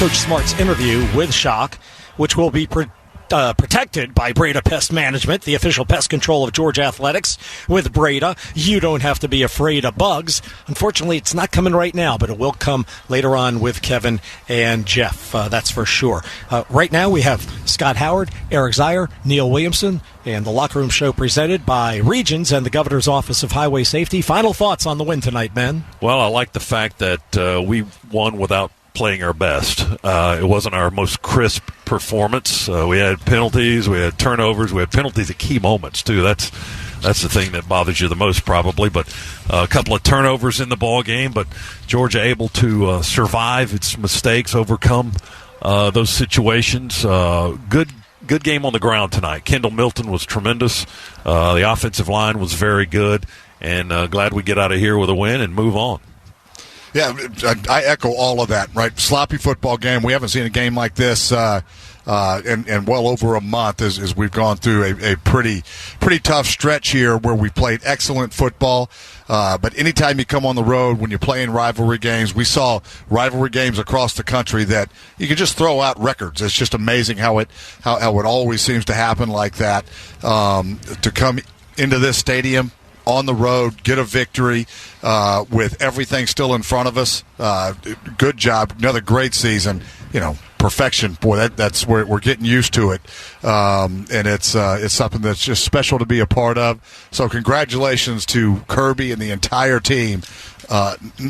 Coach Smart's interview with Shock, which will be protected by Breda Pest Management, the official pest control of Georgia Athletics. With Breda, you don't have to be afraid of bugs. Unfortunately, it's not coming right now, but it will come later on with Kevin and Jeff. That's for sure. Right now, we have Scott Howard, Eric Zier, Neil Williamson, and the Locker Room Show presented by Regions and the Governor's Office of Highway Safety. Final thoughts on the win tonight, men? Well, I like the fact that we won without playing our best. It wasn't our most crisp performance. We had penalties, we had turnovers, we had penalties at key moments too. That's the thing that bothers you the most probably. But a couple of turnovers in the ball game, but Georgia able to survive its mistakes, overcome those situations. Good game on the ground tonight. Kendall Milton was tremendous. The offensive line was very good, and glad we get out of here with a win and move on. Yeah, I echo all of that, right? Sloppy football game. We haven't seen a game like this in well over a month as we've gone through a pretty tough stretch here where we played excellent football. But anytime you come on the road, when you're playing rivalry games, we saw rivalry games across the country that you can just throw out records. It's just amazing how it always seems to happen like that. To come into this stadium on the road, get a victory with everything still in front of us. Good job. Another great season. Perfection. Boy, that's where we're getting used to it. And it's something that's just special to be a part of. So congratulations to Kirby and the entire team.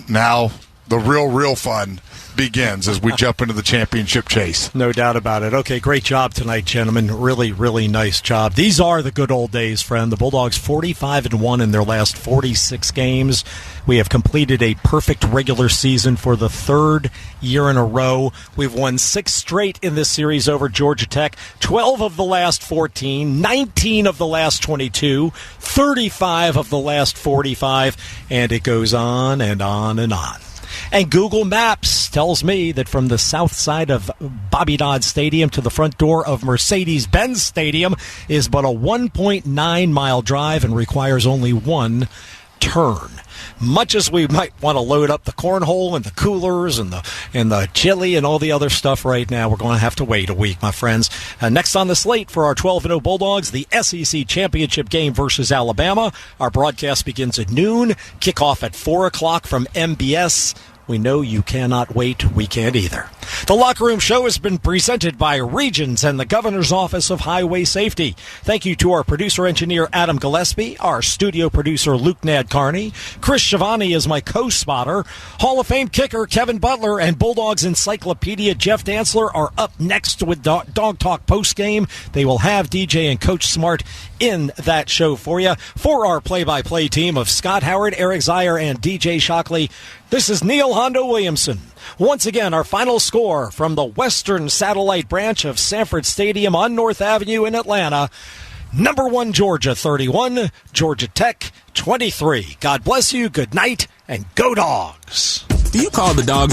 Now the real fun begins as we jump into the championship chase. No doubt about it. Okay, great job tonight, gentlemen. Really, really nice job. These are the good old days, friend. The Bulldogs 45-1 in their last 46 games. We have completed a perfect regular season for the third year in a row. We've won 6 straight in this series over Georgia Tech, 12 of the last 14, 19 of the last 22, 35 of the last 45, and it goes on and on and on. And Google Maps tells me that from the south side of Bobby Dodd Stadium to the front door of Mercedes-Benz Stadium is but a 1.9-mile drive and requires only one turn. Much as we might want to load up the cornhole and the coolers and the chili and all the other stuff right now, we're going to have to wait a week, my friends. Next on the slate for our 12-0 Bulldogs, the SEC Championship game versus Alabama. Our broadcast begins at noon, kickoff at 4 o'clock from MBS. We know you cannot wait. We can't either. The Locker Room Show has been presented by Regions and the Governor's Office of Highway Safety. Thank you to our producer-engineer, Adam Gillespie, our studio producer, Luke Nadkarni. Chris Schiavone is my co-spotter. Hall of Fame kicker, Kevin Butler, and Bulldogs Encyclopedia, Jeff Dantzler, are up next with Dog Talk postgame. They will have DJ and Coach Smart in that show for you. For our play-by-play team of Scott Howard, Eric Zier, and DJ Shockley, this is Neil Hondo Williamson. Once again, our final score from the Western Satellite Branch of Sanford Stadium on North Avenue in Atlanta. Number 1, Georgia 31, Georgia Tech 23. God bless you, good night, and go Dogs. Do you call the Dogs